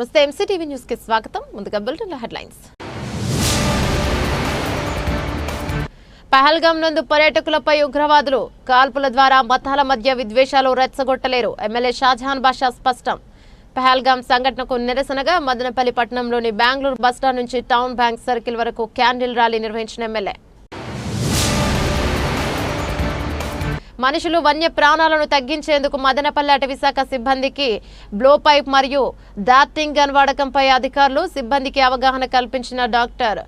నమస్తే MCTV news కి స్వాగతం. ముందుగా బులెటిన్ హెడ్లైన్స్. పహల్గాం నందు పర్యాటకులపై ఉగ్రవాదులు కాల్పుల ద్వారా మతాల మధ్య విద్వేషాలు రెచ్చగొట్టలేరు. ఎమ్మెల్యే షాజహాన్ బాషా స్పష్టం. పహల్గాం సంఘటనకు నిరసనగా మదనపల్లి పట్టణంలోని బెంగళూరు బస్టాండ్ నుంచి టౌన్ బ్యాంక్ సర్కిల్ వరకు క్యాండిల్ ర్యాలీ నిర్వహించిన ఎమ్మెల్యే. మనుషులు వన్య ప్రాణాలను తగ్గించేందుకు మదనపల్లి అటవీ శాఖ సిబ్బందికి బ్లో పైప్ మరియు దాటింగ్ గన్ వాడకంపై అధికారులు సిబ్బందికి అవగాహన కల్పించిన డాక్టర్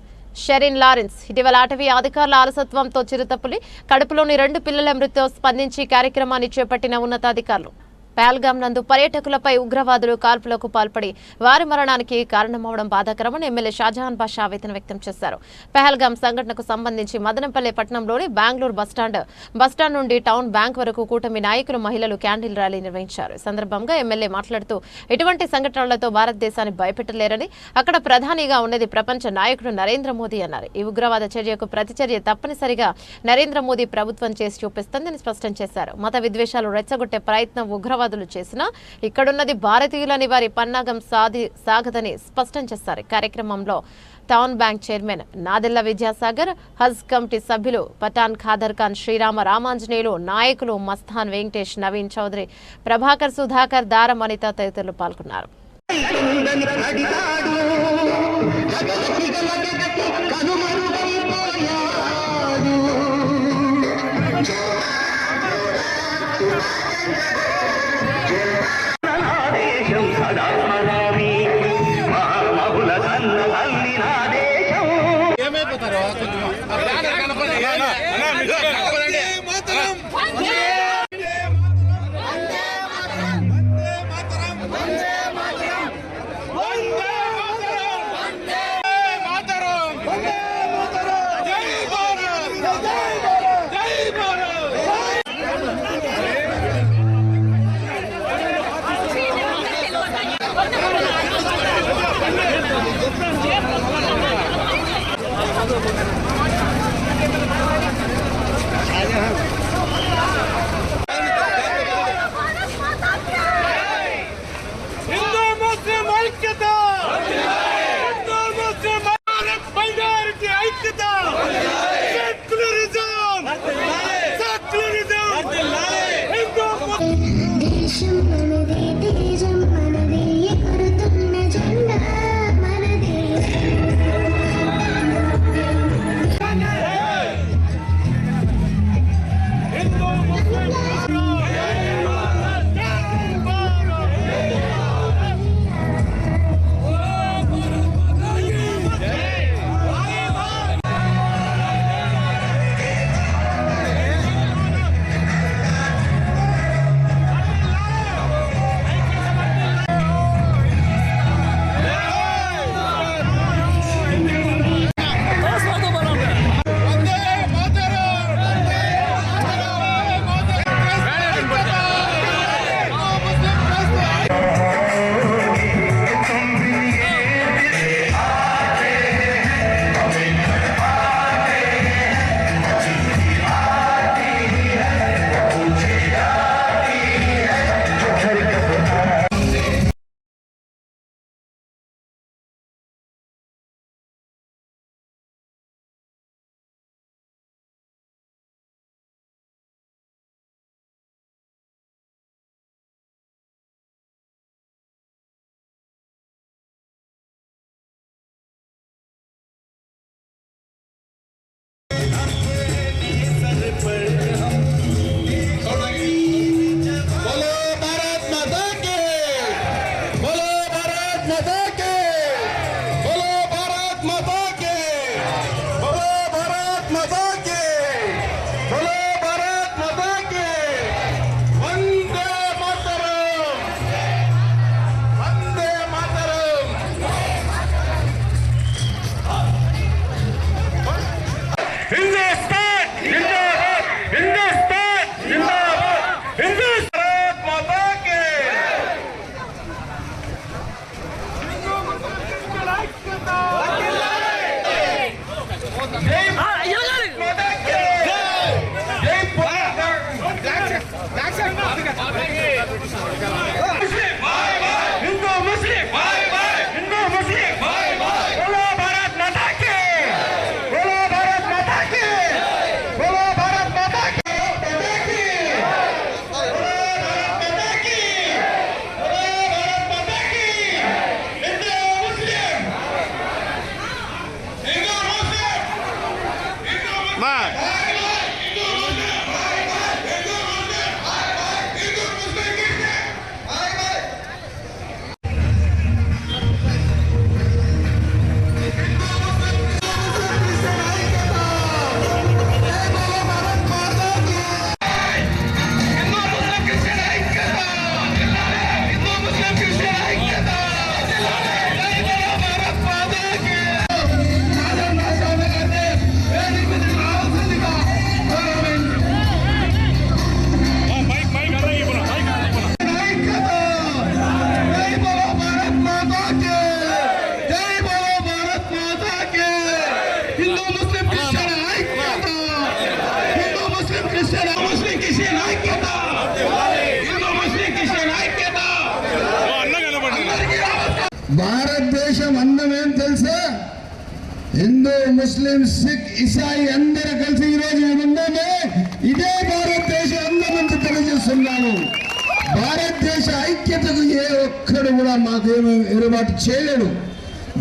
షెరిన్ లారెన్స్. ఇటీవల అటవీ అధికారుల అలసత్వంతో చిరుతపులి కడుపులోని 2 పిల్లల మృతితో స్పందించి కార్యక్రమాన్ని చేపట్టిన ఉన్నతాధికారులు. పహల్గాం నందు పర్యాటకులపై ఉగ్రవాదులు కాల్పులకు పాల్పడి వారి మరణానికి కారణమవడం బాధాకరమని ఎమ్మెల్యే షాజహాన్ బాషా ఆవేదన వ్యక్తం చేశారు. పహల్గాం సంఘటనకు సంబంధించి మదనపల్లి పట్టణంలోని బెంగళూరు బస్టాండ్ నుండి టౌన్ బ్యాంక్ వరకు కూటమి నాయకులు మహిళలు క్యాండిల్ ర్యాలీ నిర్వహించారు. ఈ సందర్భంగా ఎమ్మెల్యే మాట్లాడుతూ ఇటువంటి సంఘటనలతో భారతదేశాన్ని భయపెట్టలేరని, అక్కడ ప్రధానిగా ఉన్నది ప్రపంచ నాయకుడు నరేంద్ర మోదీ అన్నారు. ఈ ఉగ్రవాద చర్యకు ప్రతిచర్య తప్పనిసరిగా నరేంద్ర మోదీ ప్రభుత్వం చేసి చూపిస్తుందని స్పష్టం చేశారు. మత విద్వేషాలు రెచ్చగొట్టే ప్రయత్నం ఉగ్రవాదులు చేసినా ఇక్కడున్నది భారతీయులని వారి పన్నాగం సాగదని స్పష్టం చేశారు. కార్యక్రమంలో town bank chairman Nadella Vidyasagar, హజ్ కమిటీ సభ్యులు పఠాన్ ఖాదర్ ఖాన్, శ్రీరామ రామాంజనేయులు, నాయకులు మస్తాన్ వెంకటేష్, నవీన్ చౌదరి, ప్రభాకర్, సుధాకర్, దారం అనిత తదితరులు పాల్గొన్నారు. Muslim, bye bye. Hindu Muslim, bye bye. భారతదేశం అందం ఏం తెలుసా? హిందూ, ముస్లిం, సిక్, ఇసాయి అందరూ కలిసి ఈరోజు ఏముందామే ఇదే భారతదేశ అందం అని తెలియజేస్తున్నాము. భారతదేశ ఐక్యతకు ఏ ఒక్కడు కూడా మాకేమీ ఏర్పాటు చేయలేడు.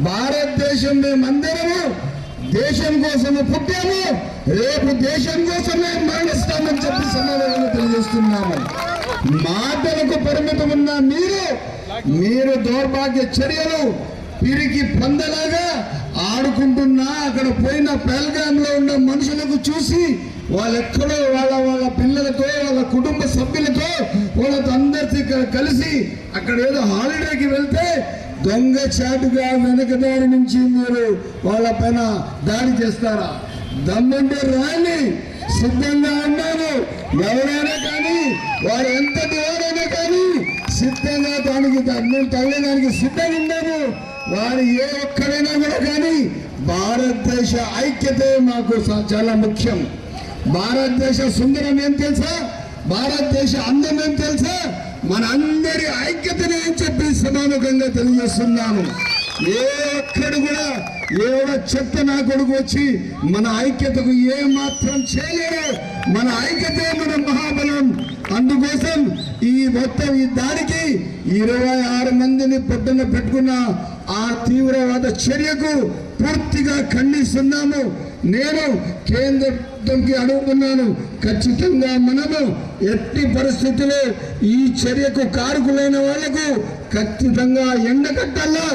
భారతదేశం మేమందరము దేశం కోసము పుట్టాము, రేపు దేశం కోసమే మరణిస్తామని చెప్పి సమాధానం తెలియజేస్తున్నాము. మాటలకు పరిమితం ఉన్న మీరు దౌర్భాగ్య చర్యలు పిరికి పందలాగా ఆడుకుంటున్నా అక్కడ పోయిన పెహల్గాంలో ఉన్న మనుషులకు చూసి వాళ్ళెక్కడో వాళ్ళ పిల్లలతో వాళ్ళ కుటుంబ సభ్యులతో వాళ్ళతో అందరితో కలిసి అక్కడ ఏదో హాలిడేకి వెళ్తే దొంగ చాటుగా వెనకదారి నుంచి మీరు వాళ్ళ పైన దాడి చేస్తారా? దమ్ముంటే రాని సిద్ధంగా ఉన్నాను. ఎవరైనా కానీ వారు ఎంతటి వారైనా కానీ సిద్ధంగా దానికి తగ్గడానికి సిద్ధంగా ఉన్నాము. వారు ఏ ఒక్కడైనా కూడా కానీ భారతదేశ ఐక్యతే మాకు చాలా ముఖ్యం. భారతదేశ సుందరం ఏం తెలుసా? భారతదేశ అందం ఏం తెలుసా? మన అందరి ఐక్యతనే అని చెప్పి సమానకంగా తెలియజేస్తున్నాను. ఏ ఒక్కడు కూడా ఏదో చెత్త నా కొడుకు వచ్చి మన ఐక్యతకు ఏ మాత్రం చేయలేరు. మన ఐక్యతే మన మహాబలం. అందుకోసం ఈ మొత్తం ఈ దాడికి 26 మందిని పొద్దున్న పెట్టుకున్న ఆ తీవ్రవాద చర్యకు పూర్తిగా ఖండిస్తున్నాము. నేను కేంద్రంకి అడుగుతున్నాను, ఖచ్చితంగా మనము ఎట్టి పరిస్థితుల్లో ఈ చర్యకు కారకులైన వాళ్లకు ఖచ్చితంగా ఎండకట్టాలా,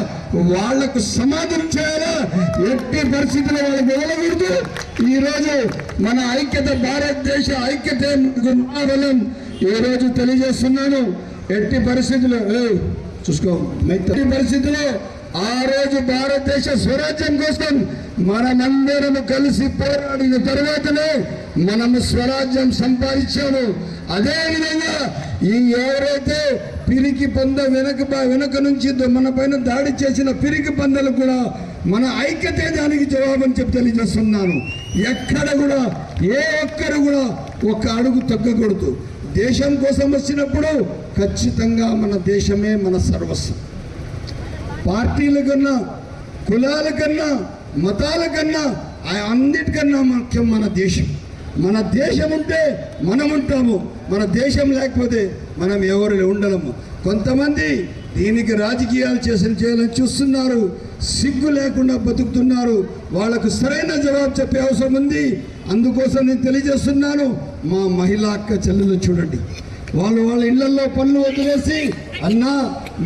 వాళ్లకు సమాధానం చేయాలా. ఎట్టి పరిస్థితుల్లో వాళ్ళకి వదలకూడదు. ఈరోజు మన ఐక్యత, భారతదేశ ఐక్యత బలం ఈ రోజు తెలియజేస్తున్నాను. ఎట్టి పరిస్థితుల్లో చూసుకో, ఎట్టి పరిస్థితుల్లో ఆ రోజు భారతదేశ స్వరాజ్యం కోసం మనమందరం కలిసి పోరాడిన తర్వాతనే మనము స్వరాజ్యం సంపాదించాము. అదేవిధంగా ఈ ఎవరైతే పిరికి పంద వెనక నుంచి మన పైన దాడి చేసిన పిరికి పందలు కూడా మన ఐక్యతే దానికి జవాబని చెప్పి తెలియజేస్తున్నాను. ఎక్కడ కూడా ఏ ఒక్కరు కూడా ఒక అడుగు తగ్గకూడదు. దేశం కోసం వచ్చినప్పుడు ఖచ్చితంగా మన దేశమే మన సర్వస్వం. పార్టీల కన్నా, కులాల కన్నా, మతాల కన్నా అన్నిటికన్నా ముఖ్యం మన దేశం. మన దేశం ఉంటే మనం ఉంటాము. మన దేశం లేకపోతే మనం ఎవరు ఉండలేము. కొంతమంది దీనికి రాజకీయాలు చేయాలని చూస్తున్నారు, సిగ్గు లేకుండా బతుకుతున్నారు. వాళ్లకు సరైన జవాబు చెప్పే అవసరం ఉంది. అందుకోసం నేను తెలియజేస్తున్నాను, మా మహిళా అక్క చెల్లెలు చూడండి, వాళ్ళ ఇళ్లలో పనులు వదిలేసి అన్నా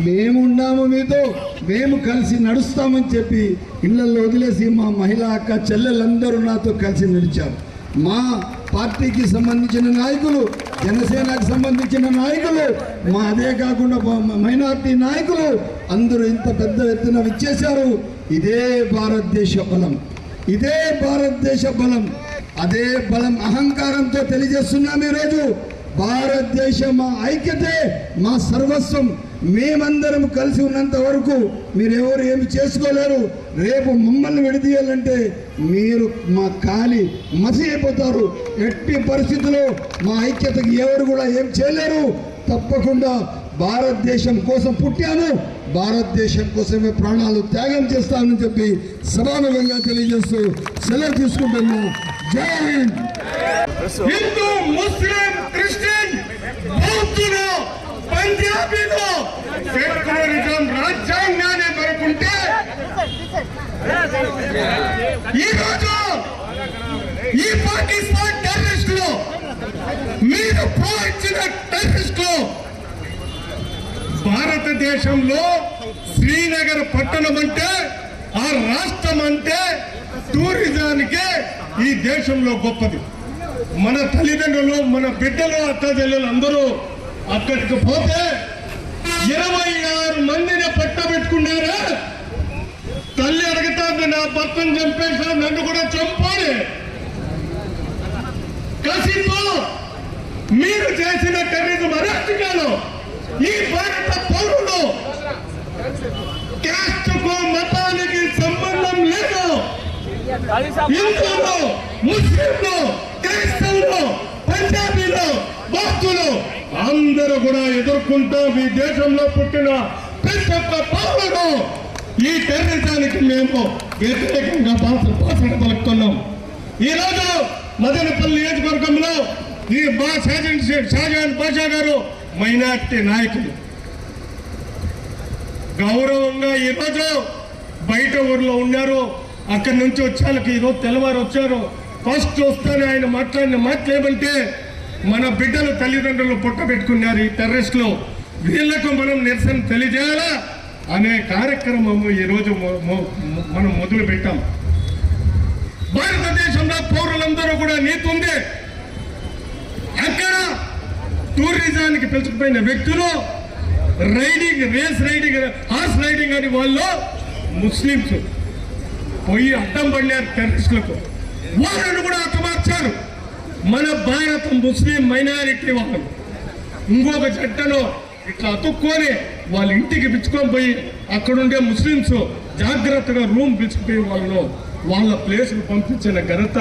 మేమున్నాము మీతో, మేము కలిసి నడుస్తామని చెప్పి ఇళ్లలో వదిలేసి మా మహిళా అక్క చెల్లెలందరూ నాతో కలిసి నడిచారు. మా పార్టీకి సంబంధించిన నాయకులు, జనసేనకు సంబంధించిన నాయకులు, మా అదే కాకుండా మైనార్టీ నాయకులు అందరూ ఇంత పెద్ద ఎత్తున విచ్చేశారు. ఇదే భారతదేశ బలం, ఇదే భారతదేశ బలం. అదే బలం అహంకారంతో తెలియజేస్తున్నాం. ఈరోజు భారతదేశ మా ఐక్యతే మా సర్వస్వం. మేమందరం కలిసి ఉన్నంత వరకు మీరెవరు ఏమి చేసుకోలేరు. రేపు మమ్మల్ని విడదీయాలంటే మీరు మా కాలి మసి అయిపోతారు. ఎట్టి పరిస్థితుల్లో మా ఐక్యతకి ఎవరు కూడా ఏం చేయలేరు. తప్పకుండా భారతదేశం కోసం పుట్టాను, భారతదేశం కోసమే ప్రాణాలు త్యాగం చేస్తానని చెప్పి సమానంగా తెలియజేస్తూ సెలవు తీసుకుంటున్నాను. జై హింద్. హిందూ, ముస్లిం, క్రిస్టియన్, బౌద్ధులు, పంజాబీలు సెక్యులరిజం రాజ్యాంగాన్ని మరుకుంటే ఈరోజు ఈ పాకిస్తాన్ టెర్రరిస్టులు, మీరు ప్రోత్సహించిన టెర్రరిస్టులు భారతదేశంలో శ్రీనగర్ పట్టణం అంటే, ఆ రాష్ట్రం అంటే టూరిజానికి ఈ దేశంలో గొప్పది. మన తల్లిదండ్రులు, మన బిడ్డలు, అక్క చెల్లెలు అందరూ అక్కడికి పోతే 26 మందిని పట్టబెట్టుకున్నారా? తల్లి అడుగుతాను, నా భర్తను చంపేశాను, నన్ను కూడా చంపాలి. కసితో మీరు చేసిన టెర్రరిజం అరాచకాలు ఈ భారత పౌరులు క్యాస్ట్కు, మతానికి సంబంధం లేదు. హిందువులు, ముస్లింలు, క్రైస్తవులు, పంజాబీలు, బౌద్ధులు అందరూ కూడా ఎదుర్కొంటూ ఈ దేశంలో పుట్టిన ప్రతి ఒక్క పౌరుడు ఈ టెర్రరిజానికి మేము వ్యతిరేకంగా భాషణ పలుకుతున్నాం. ఈరోజు మదనపల్లి నియోజకవర్గంలో ఈ షాజహాన్ బాషా గారు మైనార్టీ నాయకులు గౌరవంగా ఈరోజు బయట ఊర్లో ఉన్నారు. అక్కడి నుంచి వచ్చేళ్ళకి ఈరోజు తెల్లవారు వచ్చారు. ఫస్ట్ వస్తానే ఆయన మాట్లాడిన మాట్లాడమంటే మన బిడ్డలు తల్లిదండ్రులు పుట్టబెట్టుకున్నారు ఈ టెర్రరిస్టులు, వీళ్లకు మనం నిరసన తెలియజేయాలా అనే కార్యక్రమము ఈరోజు మనం మొదలు పెట్టాం. భారతదేశంలో పౌరులందరూ కూడా నీతి ఉంది. అక్కడ టూరిజానికి పిలుచుకుపోయిన వ్యక్తులు riding, race riding, horse riding అని వాళ్ళు ముస్లింస్ పోయి అడ్డం పడినారు టెర్రరిస్టులకు. వాళ్ళను కూడా హతమార్చారు. మన భారత ముస్లిం మైనారిటీ వాళ్ళు ఇంకొక జట్టను ఇట్లా అతుక్కొని వాళ్ళ ఇంటికి పిచ్చుకొని పోయి అక్కడుండే ముస్లింస్ జాగ్రత్తగా రూమ్ పిచ్చుకుపోయి వాళ్ళ ప్లేస్కు పంపించిన ఘనత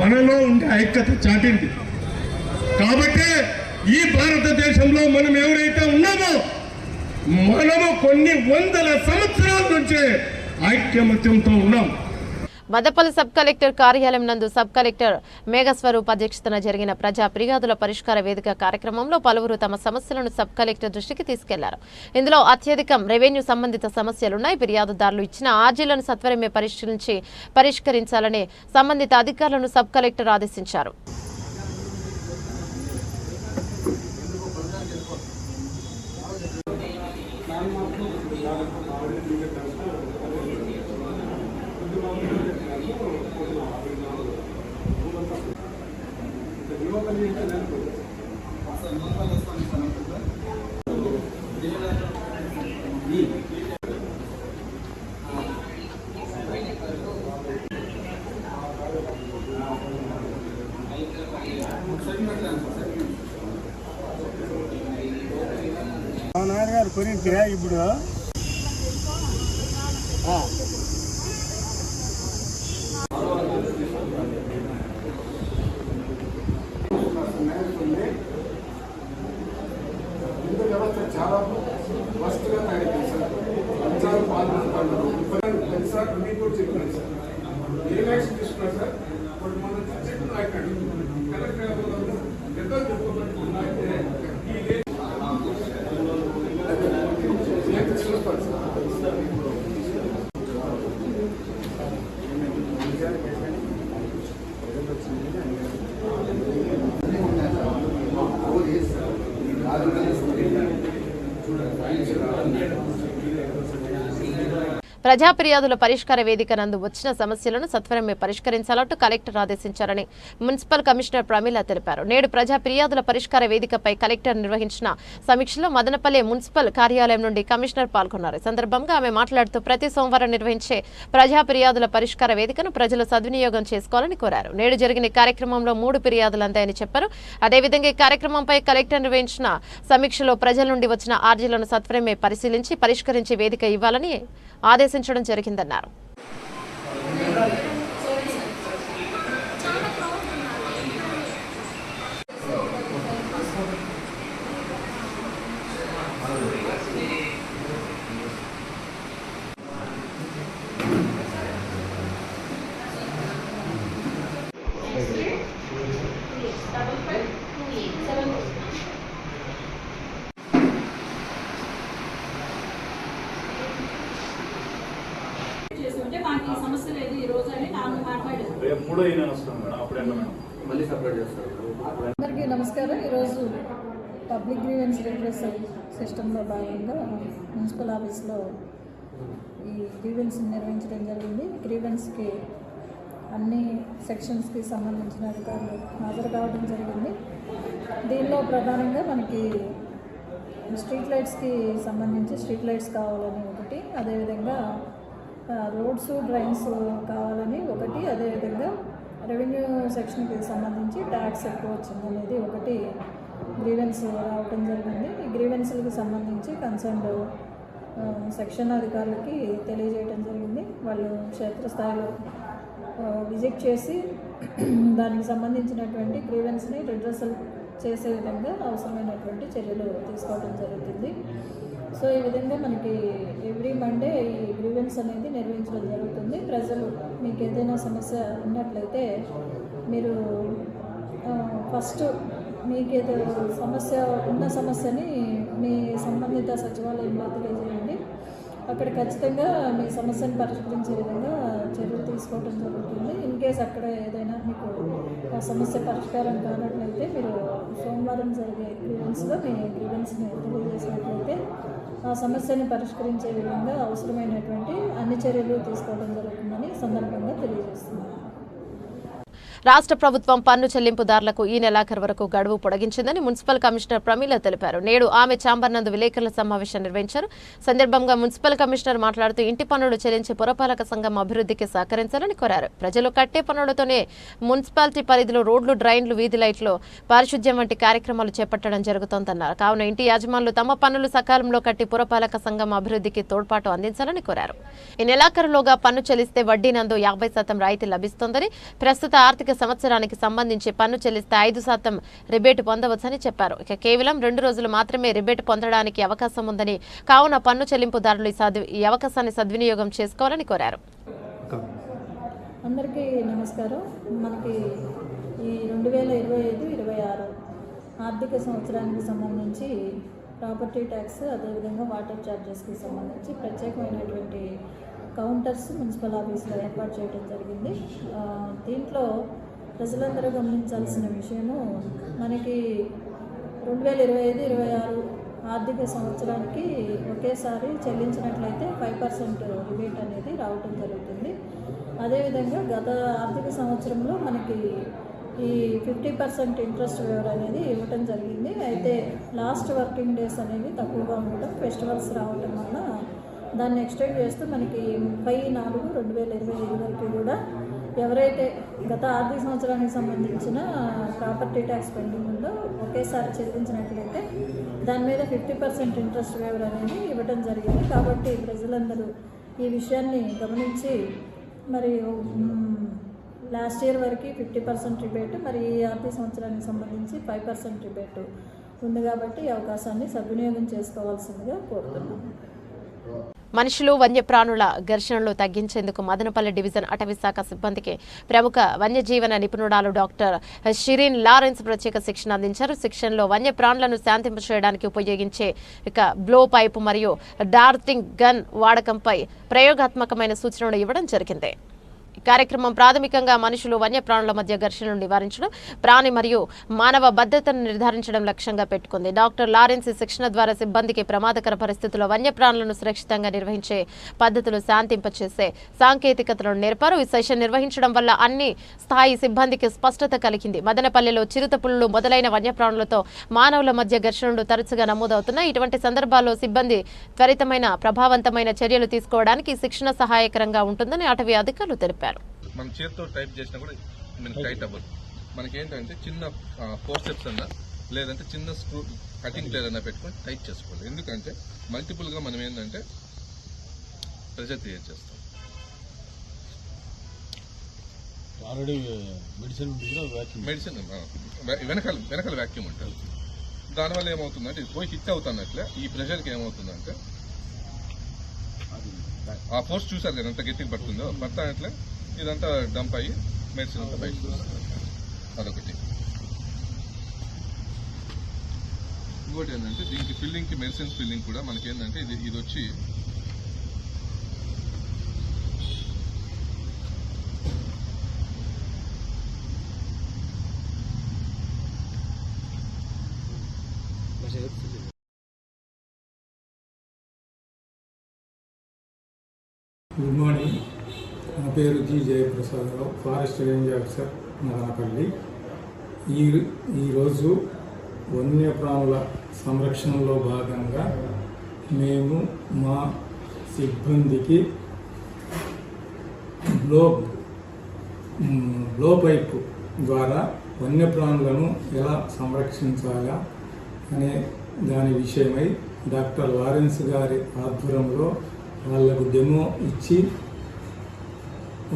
మనలో ఉండే ఐక్యత చాటింది. కాబట్టి ఈ భారతదేశంలో మనం ఎవరైతే ఉన్నామో మనము కొన్ని వందల సంవత్సరాల నుంచే ఐక్యమత్యంతో ఉన్నాం. మదనపల్లి సబ్ కలెక్టర్ కార్యాలయం నందు సబ్ కలెక్టర్ మేఘస్వరూప్ అధ్యక్షతన జరిగిన ప్రజా ఫిర్యాదుల పరిష్కార వేదిక కార్యక్రమంలో పలువురు తమ సమస్యలను సబ్ కలెక్టర్ దృష్టికి తీసుకెళ్లారు. ఇందులో అత్యధికం రెవెన్యూ సంబంధిత సమస్యలున్నాయి. ఫిర్యాదుదారులు ఇచ్చిన ఆర్జీలను సత్వరమే పరిష్కరించాలని సంబంధిత అధికారులను సబ్ కలెక్టర్ ఆదేశించారు. నాన్నగారు గురించి ఇప్పుడు చాలా ఫస్ట్గా తయారు సార్. అంచాలు పాల్గొంటున్నారు సార్. మీకు కూడా చెప్పినారు సార్. ఏ యాక్షన్ తీసుకున్నారు సార్? ఇప్పుడు మనం చెప్పిన కలెక్టర్ పెద్దలు చెప్పుకోబట్టి ప్రజా ఫిర్యాదుల పరిష్కార వేదిక నందు వచ్చిన సమస్యలను సత్వరమే పరిష్కరించాలంటూ కలెక్టర్ ఆదేశించారని మున్సిపల్ కమిషనర్ ప్రమీల తెలిపారు. నేడు ప్రజా ఫిర్యాదుల పరిష్కార వేదికపై కలెక్టర్ నిర్వహించిన సమీక్షలో మదనపల్లి మున్సిపల్ కార్యాలయం నుండి కమిషనర్ పాల్గొన్నారు. ఈ సందర్భంగా ఆమె మాట్లాడుతూ ప్రతి సోమవారం నిర్వహించే ప్రజా ఫిర్యాదుల పరిష్కార వేదికను ప్రజలు సద్వినియోగం చేసుకోవాలని కోరారు. నేడు జరిగిన కార్యక్రమంలో 3 ఫిర్యాదులు అందాయని చెప్పారు. అదేవిధంగా ఈ కార్యక్రమంపై కలెక్టర్ నిర్వహించిన సమీక్షలో ప్రజల నుండి వచ్చిన ఆర్జీలను సత్వరమే పరిశీలించి పరిష్కరించే వేదిక ఇవ్వాలని ఆదేశించడం జరిగిందన్నారు. అందరికీ నమస్కారం. ఈరోజు పబ్లిక్ గ్రీవెన్స్ రిడ్రెసల్ సిస్టంలో భాగంగా మున్సిపల్ ఆఫీస్లో ఈ గ్రీవెన్స్ నిర్వహించడం జరిగింది. గ్రీవెన్స్కి అన్ని సెక్షన్స్కి సంబంధించిన అధికారులు హాజరు కావడం జరిగింది. దీనిలో ప్రధానంగా మనకి స్ట్రీట్ లైట్స్కి సంబంధించి స్ట్రీట్ లైట్స్ కావాలని ఒకటి, అదేవిధంగా రోడ్స్ డ్రైన్స్ కావాలని ఒకటి, అదేవిధంగా రెవెన్యూ సెక్షన్కి సంబంధించి ట్యాక్స్ ఎక్కువ వచ్చింది అనేది ఒకటి గ్రీవెన్స్ రావటం జరిగింది. ఈ గ్రీవెన్స్కి సంబంధించి కన్సర్న్డ్ సెక్షన్ అధికారులకి తెలియజేయడం జరిగింది. వాళ్ళు క్షేత్రస్థాయిలో విజిట్ చేసి దానికి సంబంధించినటువంటి గ్రీవెన్స్ని రిడ్రెసల్ చేసే విధంగా అవసరమైనటువంటి చర్యలు తీసుకోవడం జరుగుతుంది. సో ఈ విధంగా మనకి ఎవ్రీ మండే ఈ గ్రీవెన్స్ అనేది నిర్వహించడం జరుగుతుంది. ప్రజలు మీకు ఏదైనా సమస్య ఉన్నట్లయితే మీరు ఫస్ట్ మీకు ఏదో సమస్యని మీ సంబంధిత సచివాలయంలో తెలియజేయండి. అక్కడ ఖచ్చితంగా మీ సమస్యను పరిష్కరించే విధంగా చర్యలు తీసుకోవడం జరుగుతుంది. ఇన్ కేస్ అక్కడ ఏదైనా మీకు ఆ సమస్య పరిష్కారం కానట్లయితే మీరు సోమవారం జరిగే గ్రీవెన్స్లో మీ గ్రీవెన్స్ని తెలియజేసినట్లయితే ఆ సమస్యను పరిష్కరించే విధంగా అవసరమైనటువంటి అన్ని చర్యలు తీసుకోవడం జరుగుతుందని సందర్భంగా తెలియజేస్తున్నాను. రాష్ట్ర ప్రభుత్వం పన్ను చెల్లింపుదారులకు ఈ నెలాఖరు వరకు గడువు పొడిగించిందని మున్సిపల్ కమిషనర్ ప్రమీల తెలిపారు. నేడు ఆమె ఛాంబర్ నందు విలేకరుల సమావేశం నిర్వహించారు. సందర్భంగా మున్సిపల్ కమిషనర్ మాట్లాడుతూ ఇంటి పన్నులు చెల్లించి పురపాలక సంఘం అభివృద్ధికి సహకరించాలని కోరారు. ప్రజలు కట్టే పన్నులతోనే మున్సిపాలిటీ పరిధిలో రోడ్లు, డ్రైన్లు, వీధి లైట్లు, పారిశుద్ధ్యం వంటి కార్యక్రమాలు చేపట్టడం జరుగుతోందన్నారు. కావున ఇంటి యాజమానులు తమ పన్నులు సకాలంలో కట్టి పురపాలక సంఘం అభివృద్ధికి తోడ్పాటు అందించాలని కోరారు. ఈ నెలాఖరులోగా పన్ను చెల్లిస్తే వడ్డీ నందు 50% రాయితీ లభిస్తోందని, ప్రస్తుత ఆర్థిక సంవత్సరానికి సంబంధించి పన్ను చెల్లిస్తే 5% రిబేట్ పొందవచ్చని చెప్పారు. ఇక కేవలం 2 రోజులు మాత్రమే రిబేట్ పొందడానికి అవకాశం ఉందని, కావున పన్ను చెల్లింపుదారులు ఈ అవకాశాన్ని సద్వినియోగం చేసుకోవాలని కోరారు. అందరికీ నమస్కారం. మనకి ఈ 2025-26 ఆర్థిక సంవత్సరానికి సంబంధించి ప్రాపర్టీ ట్యాక్స్, అదేవిధంగా వాటర్ ఛార్జెస్కి సంబంధించి ప్రత్యేకమైనటువంటి కౌంటర్స్ మున్సిపల్ ఆఫీస్లో ఏర్పాటు చేయడం జరిగింది. దీంట్లో ప్రజలందరూ గమనించాల్సిన విషయము, మనకి 2025-26 ఆర్థిక సంవత్సరానికి ఒకేసారి చెల్లించినట్లయితే 5% రిబేట్ అనేది రావటం జరుగుతుంది. అదేవిధంగా గత ఆర్థిక సంవత్సరంలో మనకి ఈ 50% ఇంట్రెస్ట్ వేవర్ అనేది ఇవ్వటం జరిగింది. అయితే లాస్ట్ వర్కింగ్ డేస్ అనేవి తక్కువగా ఉండటం, ఫెస్టివల్స్ రావటం వల్ల దాన్ని ఎక్స్టెండ్ చేస్తూ మనకి 30/4/2025 వరకు కూడా ఎవరైతే గత ఆర్థిక సంవత్సరానికి సంబంధించిన ప్రాపర్టీ ట్యాక్స్ పెండింగ్ ఉందో ఒకేసారి చెల్లించినట్లయితే దాని మీద 50% ఇంట్రెస్ట్ వేవర్ అనేది ఇవ్వటం జరిగింది. కాబట్టి ప్రజలందరూ ఈ విషయాన్ని గమనించి, మరి లాస్ట్ ఇయర్ వరకు 50% రిబేట్, మరి ఈ ఆర్థిక సంవత్సరానికి సంబంధించి 5% రిబేట్ ఉంది. కాబట్టి ఈ అవకాశాన్ని సద్వినియోగం చేసుకోవాల్సిందిగా కోరుతున్నాను. మనుషులు, వన్యప్రాణుల ఘర్షణలు తగ్గించేందుకు మదనపల్లి డివిజన్ అటవీ శాఖ సిబ్బందికి ప్రముఖ వన్యజీవన నిపుణురాలు డాక్టర్ షెరిన్ లారెన్స్ ప్రత్యేక శిక్షణ అందించారు. శిక్షణలో వన్యప్రాణులను శాంతింపచేయడానికి ఉపయోగించే బ్లో పైపు మరియు డార్టింగ్ గన్ వాడకంపై ప్రయోగాత్మకమైన సూచనలు ఇవ్వడం జరిగింది. ఈ కార్యక్రమం ప్రాథమికంగా మనుషులు, వన్యప్రాణుల మధ్య ఘర్షణలు నివారించడం, ప్రాణి మరియు మానవ భద్రతను నిర్ధారించడం లక్ష్యంగా పెట్టుకుంది. డాక్టర్ లారెన్స్ ఈ శిక్షణ ద్వారా సిబ్బందికి ప్రమాదకర పరిస్థితుల్లో వన్యప్రాణులను సురక్షితంగా నిర్వహించే పద్ధతులు, శాంతింపచేసే సాంకేతికతలను నేర్పారు. ఈ సెషన్ నిర్వహించడం వల్ల అన్ని స్థాయి సిబ్బందికి స్పష్టత కలిగింది. మదనపల్లిలో చిరుతపులులు మొదలైన వన్యప్రాణులతో మానవుల మధ్య ఘర్షణలు తరచుగా నమోదవుతున్నాయి. ఇటువంటి సందర్భాల్లో సిబ్బంది త్వరితమైన, ప్రభావవంతమైన చర్యలు తీసుకోవడానికి శిక్షణ సహాయకరంగా ఉంటుందని అటవీ అధికారులు తెలిపారు. మన చేతితో టైప్ చేసినా కూడా మనకి టైట్ అవ్వదు. మనకి ఏంటంటే చిన్న ఫోర్సెప్స్ అన్నా లేదంటే చిన్న స్క్రూ కటింగ్ ప్లేయర్ అన్నా పెట్టుకొని టైట్ చేసుకోవాలి. ఎందుకంటే మల్టిపుల్గా మనం ఏంటంటే ప్రెషర్ క్రియేట్ చేస్తాం. ఆల్రెడీ మెడిసిన్ వెనకాల వ్యాక్యూమ్ ఉంటుంది. దానివల్ల ఏమవుతుందంటే ఇది పోయి హిట్ అవుతున్నట్లే ఈ ప్రెషర్కి ఏమవుతుందంటే ఆ ఫోర్స్ చూసారు కదా ఎంత గట్టిగా పడుతుందో, పడతానట్లే ఇదంతా డంప్ అయ్యి మెడిసిన్ అంతా బయటకు వస్తుంది. అదొకటి. ఇంకోటి ఏంటంటే దీనికి ఫిల్లింగ్కి, మెడిసిన్స్ ఫిల్లింగ్ కూడా మనకి ఏంటంటే ఇది వచ్చి గుడ్ మార్నింగ్. నా పేరు G Jayaprasadarao, forest range officer, Madanapalle. ఈరోజు వన్యప్రాణుల సంరక్షణలో భాగంగా మేము మా సిబ్బందికి బ్లో పైప్ ద్వారా వన్యప్రాణులను ఎలా సంరక్షించాలా అనే దాని విషయమై డాక్టర్ లారెన్స్ గారి ఆధ్వర్యంలో వాళ్లకు డెమో ఇచ్చి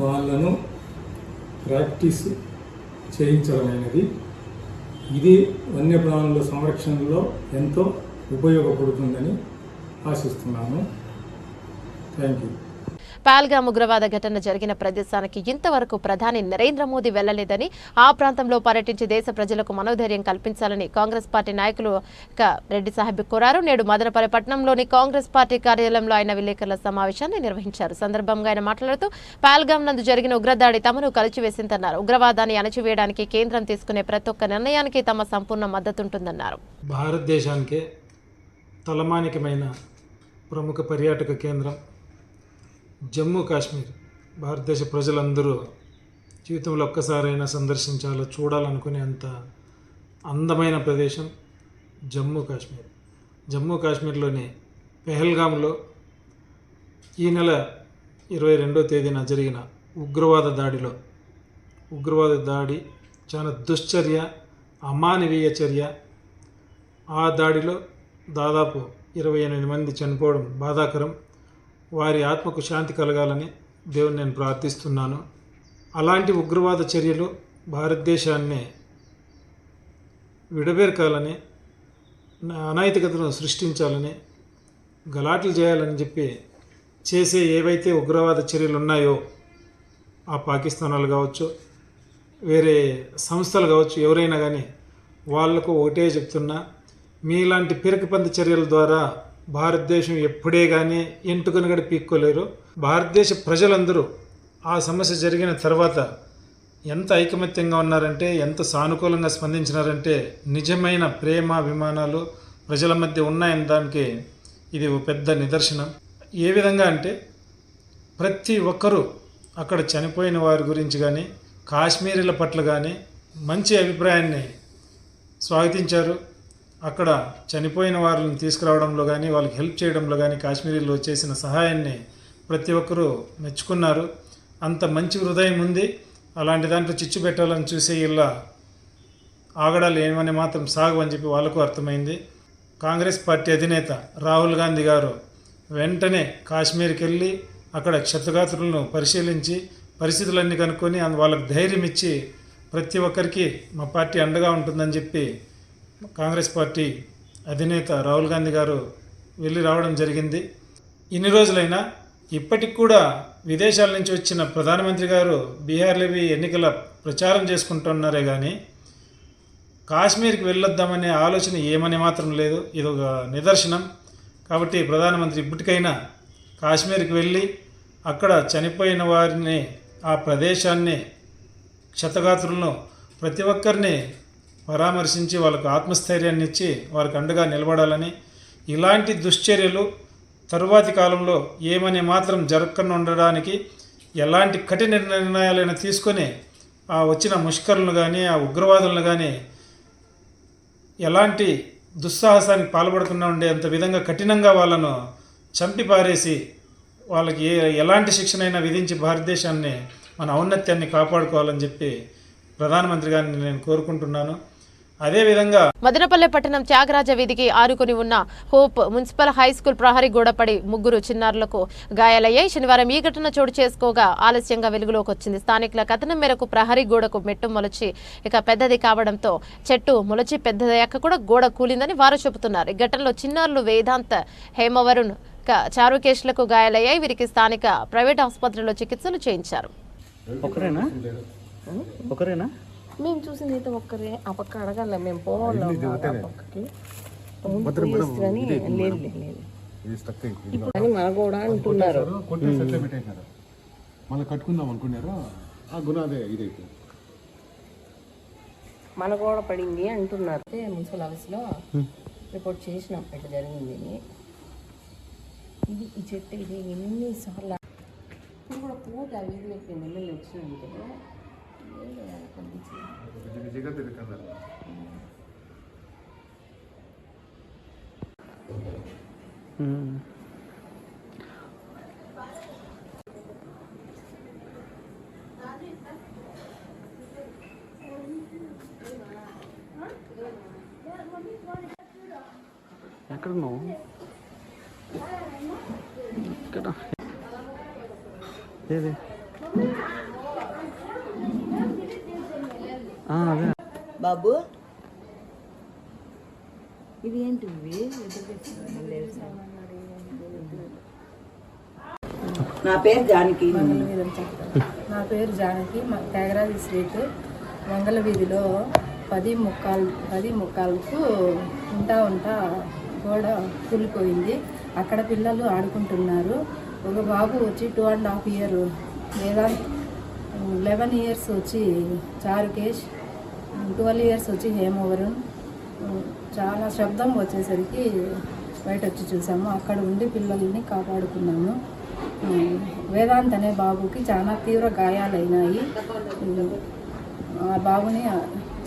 వాళ్ళను ప్రాక్టీస్ చేయించడమైనది. ఇది వన్యప్రాణుల సంరక్షణలో ఎంతో ఉపయోగపడుతుందని ఆశిస్తున్నాను. Thank you. పహల్గామ్ ఉగ్రవాద ఘటన జరిగిన ప్రదేశానికి ఇంతవరకు ప్రధాని నరేంద్ర మోదీ వెళ్లలేదని, ఆ ప్రాంతంలో పర్యటించి దేశ ప్రజలకు మనోధైర్యం కల్పించాలని కాంగ్రెస్ పార్టీ నాయకులు రెడ్డి సాహెబ్ కోరారు. నేడు మదనపల్లి పట్టణంలోని కాంగ్రెస్ పార్టీ కార్యాలయంలో ఆయన విలేకరుల సమావేశాన్ని నిర్వహించారు. సందర్భంగా ఆయన మాట్లాడుతూ పహల్గామ్ నందు జరిగిన ఉగ్రదాడి తమను కలిచివేసిందన్నారు. ఉగ్రవాదాన్ని అణచివేయడానికి కేంద్రం తీసుకునే ప్రతి ఒక్క నిర్ణయానికి తమ సంపూర్ణ మద్దతుంటుందన్నారు. భారతదేశానికే తలమానికమైన ప్రముఖ పర్యాటక కేంద్రం జమ్మూ కాశ్మీర్. భారతదేశ ప్రజలందరూ జీవితంలో ఒక్కసారైనా సందర్శించాలో, చూడాలనుకునే అంత అందమైన ప్రదేశం జమ్మూ కాశ్మీర్. జమ్మూ కాశ్మీర్లోని పెహల్గామ్లో ఈ నెల 22వ తేదీన జరిగిన ఉగ్రవాద దాడి చాలా దుశ్చర్య, అమానవీయ చర్య. ఆ దాడిలో దాదాపు 28 మంది చనిపోవడం బాధాకరం. వారి ఆత్మకు శాంతి కలగాలని దేవుని నేను ప్రార్థిస్తున్నాను. అలాంటి ఉగ్రవాద చర్యలు భారతదేశాన్ని విడబెరకాలని, అనైతికతను సృష్టించాలని, గలాట్లు చేయాలని చెప్పి చేసే ఏవైతే ఉగ్రవాద చర్యలు ఉన్నాయో, ఆ పాకిస్తాన్ వాళ్ళు కావచ్చు, వేరే సంస్థలు కావచ్చు, ఎవరైనా కానీ వాళ్లకు ఒకటే చెప్తున్నా, మీలాంటి పిరకపంది చర్యల ద్వారా భారతదేశం ఎప్పుడే కానీ ఎంటుకను గడి పీక్కోలేరు. భారతదేశ ప్రజలందరూ ఆ సమస్య జరిగిన తర్వాత ఎంత ఐకమత్యంగా ఉన్నారంటే, ఎంత సానుకూలంగా స్పందించినారంటే, నిజమైన ప్రేమ అభిమానాలు ప్రజల మధ్య ఉన్నాయని దానికి ఇది ఒక పెద్ద నిదర్శనం. ఏ విధంగా అంటే ప్రతి ఒక్కరూ అక్కడ చనిపోయిన వారి గురించి కానీ, కాశ్మీరీల పట్ల కానీ మంచి అభిప్రాయాన్ని స్వాగతించారు. అక్కడ చనిపోయిన వారిని తీసుకురావడంలో కానీ, వాళ్ళకి హెల్ప్ చేయడంలో కానీ కాశ్మీరీలో చేసిన సహాయాన్ని ప్రతి ఒక్కరూ మెచ్చుకున్నారు. అంత మంచి హృదయం ఉంది. అలాంటి దాంట్లో చిచ్చు పెట్టాలని చూసే ఇలా ఆగడాలు ఏమని మాత్రం సాగు అని చెప్పి వాళ్ళకు అర్థమైంది. కాంగ్రెస్ పార్టీ అధినేత రాహుల్ గాంధీ గారు వెంటనే కాశ్మీర్కి వెళ్ళి అక్కడ క్షతగాత్రులను పరిశీలించి పరిస్థితులన్నీ కనుక్కొని వాళ్ళకు ధైర్యం ఇచ్చి ప్రతి ఒక్కరికి మా పార్టీ అండగా ఉంటుందని చెప్పి కాంగ్రెస్ పార్టీ అధినేత రాహుల్ గాంధీ గారు వెళ్ళి రావడం జరిగింది. ఇన్ని రోజులైనా ఇప్పటికి కూడా విదేశాల నుంచి వచ్చిన ప్రధానమంత్రి గారు బీహార్లో ఎన్నికల ప్రచారం చేసుకుంటున్నారే కానీ కాశ్మీర్కి వెళ్ళొద్దామనే ఆలోచన ఏమని మాత్రం లేదు. ఇది ఒక నిదర్శనం. కాబట్టి ప్రధానమంత్రి ఇప్పటికైనా కాశ్మీర్కి వెళ్ళి అక్కడ చనిపోయిన వారిని, ఆ ప్రదేశాన్ని, క్షతగాత్రులను ప్రతి ఒక్కరిని పరామర్శించి వాళ్ళకు ఆత్మస్థైర్యాన్ని ఇచ్చి వారికి అండగా నిలబడాలని, ఇలాంటి దుశ్చర్యలు తరువాతి కాలంలో ఏమని మాత్రం జరగకుండా ఉండడానికి ఎలాంటి కఠిన నిర్ణయాలైనా తీసుకొని ఆ వచ్చిన ముష్కరులను కానీ, ఆ ఉగ్రవాదులను కానీ ఎలాంటి దుస్సాహసానికి పాల్పడకుండా ఉండేంత విధంగా కఠినంగా వాళ్ళను చంపి పారేసి వాళ్ళకి ఎలాంటి శిక్షణైనా విధించి భారతదేశాన్ని, మన ఔన్నత్యాన్ని కాపాడుకోవాలని చెప్పి ప్రధానమంత్రి గారిని నేను కోరుకుంటున్నాను. అదేవిధంగా మదనపల్లె పట్టణం త్యాగరాజ వీధికి ఆరుకొని ఉన్న హోప్ మున్సిపల్ హై స్కూల్ ప్రహరీ గోడపడి 3 చిన్నారులకు గాయాలయ్యాయి. శనివారం ఈ ఘటన చోటు చేసుకోగా ఆలస్యంగా వెలుగులోకి వచ్చింది. స్థానికుల కథనం మేరకు ప్రహరీ గోడకు మెట్టు మొలచి పెద్దది కావడంతో చెట్టు మొలచి పెద్దదయ్యాక కూడా గోడ కూలిందని వారు చెబుతున్నారు. ఈ ఘటనలో చిన్నారులు వేదాంత్, హేమవరుణ్, చారుకేష్లకు గాయాలయ్యాయి. వీరికి స్థానిక ప్రైవేట్ ఆసుపత్రిలో చికిత్సలు చేయించారు. మేము చూసింది అయితే ఒక్కరే. ఆ పక్క అడగాల, మేము పోవాలి పక్కకి. లేదు మన కూడా అంటున్నారు, మళ్ళీ కట్టుకుందాం అనుకున్నారు. ఆ గుణ అదే ఇదైతే మన కూడా పడింది అంటున్నారు. మున్సిపల్ ఆఫీస్లో రిపోర్ట్ చేసినాం ఇట్లా జరిగింది. ఇది ఈ చెట్టు ఇది ఎన్నిసార్లు ఇప్పుడు కూడా పోతే ఆ వీధిలోకి ఎమ్మెల్యే వచ్చినాయంటే ఎక్కడున్నావు? ఇక్కడ ఏది? అదే బాబు, ఇవి ఏంటి? నా పేరు జానకి. నా పేరు జానకి. మా త్యాగరాజు స్ట్రీట్ మంగళ వీధిలో 10:15కు ఉంటా గోడ కూలిపోయింది. అక్కడ పిల్లలు ఆడుకుంటున్నారు. ఒక బాబు వచ్చి 2.5 years, 11 years వచ్చి చారుకేష్, 12 years వచ్చి హేమవరం. చాలా శబ్దం వచ్చేసరికి బయట వచ్చి చూసాము. అక్కడ ఉండి పిల్లల్ని కాపాడుకున్నాము. వేదాంత్ అనే బాబుకి చాలా తీవ్ర గాయాలైనాయి. ఆ బాబుని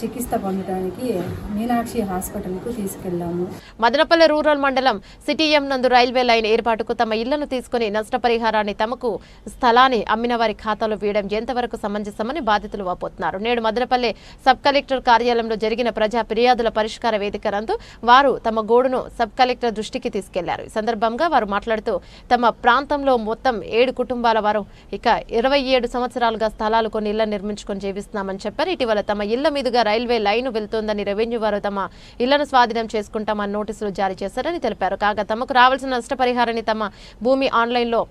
చికిత్స పొందడానికి మీనాక్షి హాస్పిటల్కు తీసుకెళ్లాము. మదనపల్లె రూరల్ మండలం సిటీఎం నందు రైల్వే లైన్ ఏర్పాటుకు తమ ఇళ్లను తీసుకుని నష్టపరిహారాన్ని తమకు స్థలాన్ని అమ్మిన వారి ఖాతాలో వేయడం ఎంతవరకు సమంజసమని బాధితులు వాపోతున్నారు. నేడు మదనపల్లె సబ్ కలెక్టర్ కార్యాలయంలో జరిగిన ప్రజా ఫిర్యాదుల పరిష్కార వేదిక నందు వారు తమ గోడును సబ్ కలెక్టర్ దృష్టికి తీసుకెళ్లారు. ఈ సందర్భంగా వారు మాట్లాడుతూ తమ ప్రాంతంలో మొత్తం 7 కుటుంబాల వారు ఇక 27 సంవత్సరాలుగా స్థలాలు కొన్ని ఇళ్లను నిర్మించుకొని జీవిస్తున్నామని చెప్పారు. ఇటీవల తమ ఇళ్ల మీదుగా రైల్వే లైన్ వెళ్తోందని రెవెన్యూ వారు తమ ఇళ్లను స్వాధీనం చేసుకుంటామని నోటీసులు జారీ చేశారని తెలిపారు. కాగా తమకు రావాల్సిన నష్టపరిహారాన్ని తమ భూమి ఆన్లైన్లో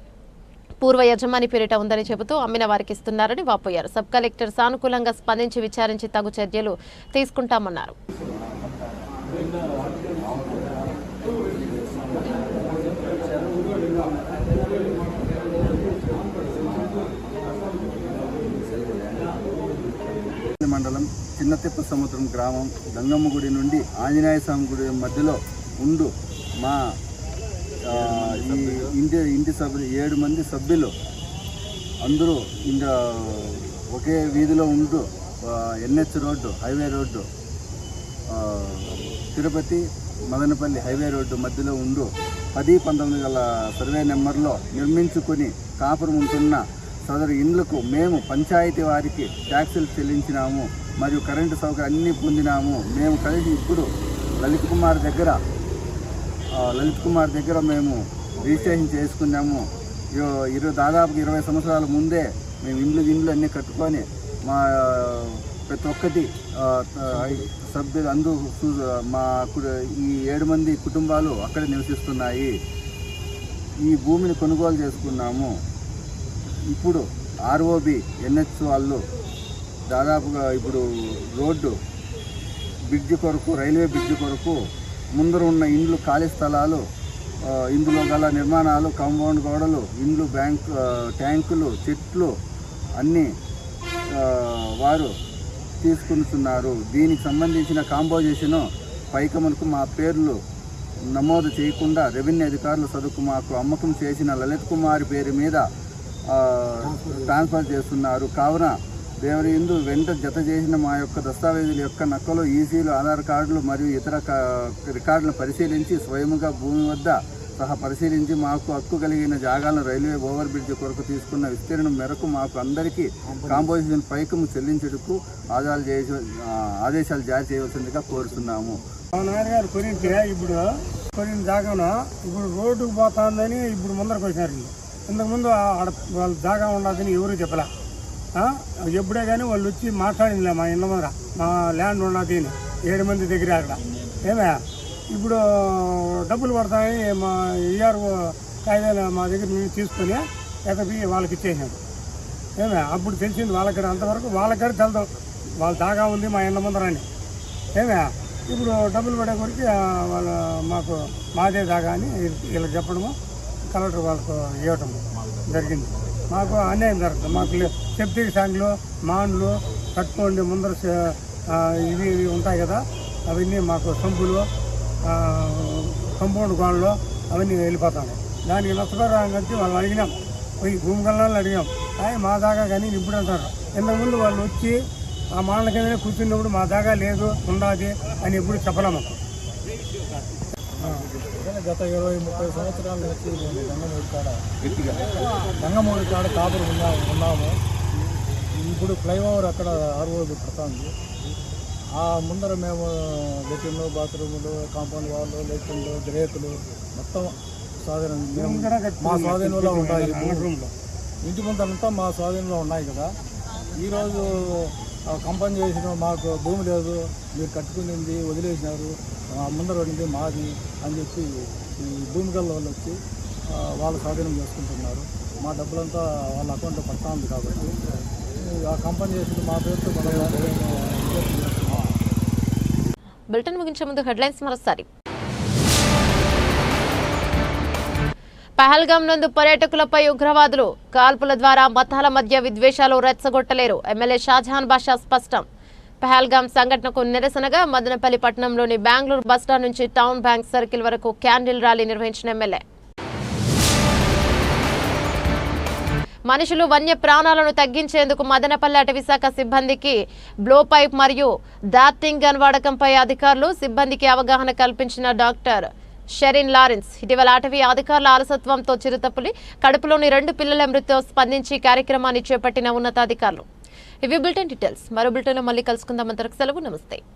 పూర్వ యజమాని పేరిట ఉందని చెబుతూ అమ్మిన వారికి ఇస్తున్నారని వాపోయారు. సబ్ కలెక్టర్ సానుకూలంగా స్పందించి విచారించి తగు చర్యలు తీసుకుంటామన్నారు. మండలం చిన్నతిప్ప సముద్రం గ్రామం గంగమ్మ గుడి నుండి ఆంజనేయ స్వామి గుడి మధ్యలో ఉండు మా ఇంటి సభ్యులు 7 మంది సభ్యులు అందరూ ఒకే వీధిలో ఉంటూ NH road, highway road, Tirupati Madanapalle highway road మధ్యలో ఉండు 10-19 గల సర్వే నెంబర్లో నిర్మించుకొని కాపురం ఉంటున్న సదరు ఇండ్లకు మేము పంచాయతీ వారికి ట్యాక్సులు చెల్లించినాము మరియు కరెంటు సౌకర్యం అన్నీ పొందినాము. మేము కలిసి ఇప్పుడు లలిత్ కుమార్ దగ్గర మేము రిజిస్ట్రేషన్ చేసుకున్నాము. దాదాపు 20 సంవత్సరాల ముందే మేము ఇండ్లు అన్నీ కట్టుకొని మా ప్రతి ఒక్కటి సభ్యులు అందరూ మా ఈ 7 మంది కుటుంబాలు అక్కడే నివసిస్తున్నాయి. ఈ భూమిని కొనుగోలు చేసుకున్నాము. ఇప్పుడు ROB NH వాళ్ళు దాదాపుగా ఇప్పుడు రోడ్డు బ్రిడ్జి కొరకు, రైల్వే బ్రిడ్జి కొరకు ముందర ఉన్న ఇండ్లు ఖాళీ స్థలాలు, ఇందులో గల నిర్మాణాలు, కాంపౌండ్ గోడలు, ఇండ్లు, ట్యాంకులు, చెట్లు అన్నీ వారు తీసుకుంటున్నారు. దీనికి సంబంధించిన కాంపోజిషను పైకములకు మా పేర్లు నమోదు చేయకుండా రెవెన్యూ అధికారులు సదుకు మాకు అమ్మకం చేసిన లలిత్ కుమార్ పేరు మీద ట్రాన్స్ఫర్ చేస్తున్నారు. కావున దేవరి ఇందు వెంట జత చేసిన మా యొక్క దస్తావేజుల యొక్క నకలు, ఈసీలు, ఆధార్ కార్డులు మరియు ఇతర రికార్డులను పరిశీలించి స్వయముగా భూమి వద్ద సహా పరిశీలించి మాకు హక్కు కలిగిన జాగాలను రైల్వే ఓవర్ బ్రిడ్జ్ కొరకు తీసుకున్న విస్తీర్ణం మేరకు మాకు అందరికీ కాంపోజిషన్ పైకము చెల్లించుటకు ఆదేశాలు జారీ చేయవలసిందిగా కోరుతున్నాము. నాన్నగారు కొనిన జాగాను ఇప్పుడు రోడ్డుకు పోతుందని ఇప్పుడు ముందరకు వచ్చినారు. ఇంతకుముందు వాళ్ళ జాగా ఉండదని ఎవరు చెప్పలే. ఎప్పుడే కానీ వాళ్ళు వచ్చి మాట్లాడిందిలే మా ఇళ్ళ ముందర మా ల్యాండ్ ఉన్నది అని 7 మంది దగ్గర అక్కడ ఏమయ్యా ఇప్పుడు డబ్బులు పడతాయి మా ERO కాయిదాలు మా దగ్గర మేము తీసుకొని ఎక్కడికి వాళ్ళకి ఇచ్చేసాడు. ఏమయ్యా అప్పుడు తెలిసింది వాళ్ళకి, అంతవరకు వాళ్ళకి తెలదు వాళ్ళ జాగా ఉంది మా ఇళ్ళ ముందర అని. ఏమయ్యా ఇప్పుడు డబ్బులు పడే కొరికి వాళ్ళు మాకు మాదే జాగా అని వీళ్ళకి చెప్పడము, కలెక్టర్ వాళ్ళకు ఇవ్వటం జరిగింది. మాకు అన్యాయం జరుగుతుంది. మాకు సెప్టిక్ ట్యాంకులు, మాన్లు కట్టుకోండి ముందర ఇవి ఉంటాయి కదా, అవన్నీ మాకు సంపులు, కంపౌండ్ గోడలు అవన్నీ వెళ్ళిపోతాయి. దానికి నష్టపరిహారం కలిసి వాళ్ళు అడిగినాం, పోయి భూమి కళ్ళని అడిగాం. మా దాకా కానీ ఇప్పుడు అంటారు. ఇంతకుముందు వాళ్ళు వచ్చి ఆ మానల కిందనే కూర్చున్నప్పుడు మా దాకా లేదు ఉండాలి అని ఎప్పుడు చెప్పలేము. గత 20-30 సంవత్సరాల నుంచి మేము గంగమూడి కాడ కాపురు ఉన్నాము. ఇప్పుడు ఫ్లైఓవర్ అక్కడ ROB పడుతుంది. ఆ ముందర మేము లెట్రిన్లు, బాత్రూములు, కాంపౌండ్ వాళ్ళు, లెట్రిన్లు, గ్రేకులు మొత్తం స్వాధీనం మా స్వాధీనంలో ఉంటాయి. ఇంటి ముందరంతా మా స్వాధీనంలో ఉన్నాయి కదా. ఈరోజు కంపెనీ చేసిన మాకు భూమి లేదు, మీరు కట్టుకునింది వదిలేసినారు, ముందర ఉండింది మాది అని చెప్పి ఈ భూమి గల్ల వాళ్ళు వచ్చి వాళ్ళ స్వాధీనం చేసుకుంటున్నారు. మా డబ్బులంతా వాళ్ళ అకౌంట్లో పడతా ఉంది కాబట్టి ఆ కంపెనీ చేసింది మా పేరుతో బులెటిన్ ముగించే ముందు హెడ్లైన్స్ మరోసారి. పహల్గాం నందు పర్యాటకులపై ఉగ్రవాదులు కాల్పుల ద్వారా మతాల మధ్య విద్వేషాలు రెచ్చగొట్టలేరు. ఎమ్మెల్యే షాజహాన్ బాషా స్పష్టం. పహల్గాం సంఘటనకు నిరసనగా మదనపల్లి పట్టణంలోని బెంగళూరు బస్టాండ్ నుంచి టౌన్ బ్యాంక్ సర్కిల్ వరకు క్యాండిల్ ర్యాలీ నిర్వహించిన ఎమ్మెల్యే. మనుషులు వన్య ప్రాణాలను తగ్గించేందుకు మదనపల్లి అటవీ శాఖ సిబ్బందికి బ్లో పైప్ మరియు దాతింగ్ గన్ వాడకంపై అధికారులు సిబ్బందికి అవగాహన కల్పించిన డాక్టర్ షెరిన్ లారెన్స్. ఇటీవల అటవీ అధికారుల అలసత్వంతో చిరుతపులి కడుపులోని 2 పిల్లల మృతితో స్పందించి కార్యక్రమాన్ని చేపట్టిన ఉన్నతాధికారులు. ఇవి బులెటిన్ డీటెయిల్స్. మరో బులెటిన్లో మళ్ళీ కలుసుకుందాం. అంతవరకు సెలవు. నమస్తే.